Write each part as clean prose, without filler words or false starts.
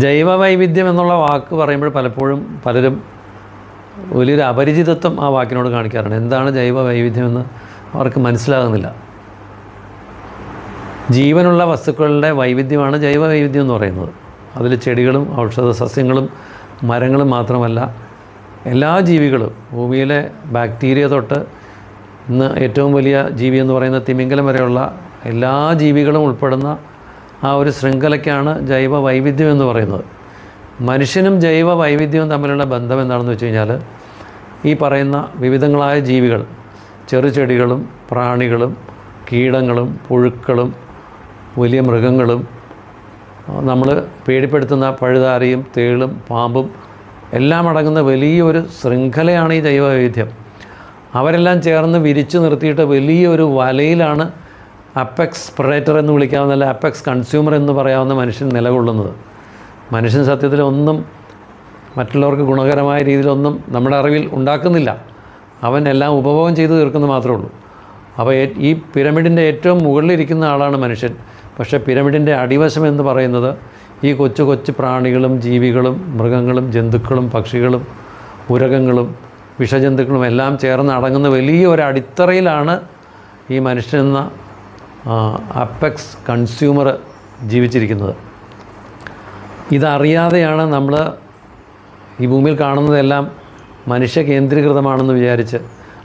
ജൈവ വൈവിധ്യം എന്നുള്ള വാക്ക് പറയുമ്പോൾ പലപ്പോഴും പലരും വലിയൊരു അപരിചിതത്വം ആ വാക്കിനോട് കാണിക്കാറുണ്ട്. എന്താണ് ജൈവ വൈവിധ്യമെന്ന് അവർക്ക് മനസ്സിലാകുന്നില്ല. ജീവനുള്ള വസ്തുക്കളുടെ വൈവിധ്യമാണ് ജൈവ വൈവിധ്യം എന്ന് പറയുന്നത്. അതിൽ ചെടികളും ഔഷധ സസ്യങ്ങളും മരങ്ങളും മാത്രമല്ല, എല്ലാ ജീവികളും, ഭൂമിയിലെ ബാക്ടീരിയ തൊട്ട് ഇന്ന് ഏറ്റവും വലിയ ജീവി എന്ന് പറയുന്ന തിമിംഗലം വരെയുള്ള എല്ലാ ജീവികളും ഉൾപ്പെടുന്ന ആ ഒരു ശൃംഖലയ്ക്കാണ് ജൈവ വൈവിധ്യം എന്ന് പറയുന്നത്. മനുഷ്യനും ജൈവ വൈവിധ്യവും തമ്മിലുള്ള ബന്ധം എന്താണെന്ന് വെച്ച് കഴിഞ്ഞാൽ, ഈ പറയുന്ന വിവിധങ്ങളായ ജീവികൾ, ചെറുചെടികളും പ്രാണികളും കീടങ്ങളും പുഴുക്കളും വലിയ മൃഗങ്ങളും, നമ്മൾ പേടിപ്പെടുത്തുന്ന പഴുതാരയും തേളും പാമ്പും എല്ലാം അടങ്ങുന്ന വലിയൊരു ശൃംഖലയാണ് ഈ ജൈവ വൈവിധ്യം. അവരെല്ലാം ചേർന്ന് വിരിച്ചു നിർത്തിയിട്ട് വലിയൊരു വലയിലാണ് അപ്പെക്സ് പ്രെഡേറ്റർ എന്ന് വിളിക്കാവുന്ന, അല്ല അപ്പെക്സ് കൺസ്യൂമർ എന്ന് പറയാവുന്ന മനുഷ്യൻ നിലകൊള്ളുന്നത്. മനുഷ്യൻ സത്യത്തിൽ ഒന്നും മറ്റുള്ളവർക്ക് ഗുണകരമായ രീതിയിലൊന്നും നമ്മുടെ അറിവിൽ ഉണ്ടാക്കുന്നില്ല. അവൻ എല്ലാം ഉപഭോഗം ചെയ്ത് തീർക്കുന്നത് മാത്രമേ ഉള്ളൂ. അപ്പോൾ ഈ പിരമിഡിൻ്റെ ഏറ്റവും മുകളിലിരിക്കുന്ന ആളാണ് മനുഷ്യൻ. പക്ഷേ പിരമിഡിൻ്റെ അടിവശം എന്ന് പറയുന്നത് ഈ കൊച്ചു കൊച്ചു പ്രാണികളും ജീവികളും മൃഗങ്ങളും ജന്തുക്കളും പക്ഷികളും ഉരകങ്ങളും വിഷജന്തുക്കളും എല്ലാം ചേർന്ന് അടങ്ങുന്ന വലിയ ഒരു അടിത്തറയിലാണ് ഈ മനുഷ്യനെന്ന അപ്പെക്സ് കൺസ്യൂമർ ജീവിച്ചിരിക്കുന്നത്. ഇതറിയാതെയാണ് നമ്മൾ ഈ ഭൂമിയിൽ കാണുന്നതെല്ലാം മനുഷ്യ കേന്ദ്രീകൃതമാണെന്ന് വിചാരിച്ച്,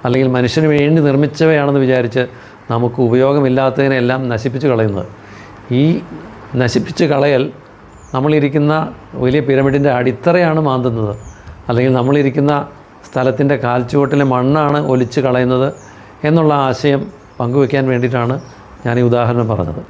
അല്ലെങ്കിൽ മനുഷ്യന് വേണ്ടി നിർമ്മിച്ചവയാണെന്ന് വിചാരിച്ച് നമുക്ക് ഉപയോഗമില്ലാത്തതിനെല്ലാം നശിപ്പിച്ച് കളയുന്നത്. ഈ നശിപ്പിച്ച് കളയൽ നമ്മളിരിക്കുന്ന വലിയ പിരമിഡിൻ്റെ അടിത്തറയാണ് മാന്തുന്നത്, അല്ലെങ്കിൽ നമ്മളിരിക്കുന്ന സ്ഥലത്തിൻ്റെ കാൽച്ചുവട്ടിലെ മണ്ണാണ് ഒലിച്ച് കളയുന്നത് എന്നുള്ള ആശയം പങ്കുവയ്ക്കാൻ വേണ്ടിയിട്ടാണ് ഞാൻ ഈ ഉദാഹരണം പറഞ്ഞത്.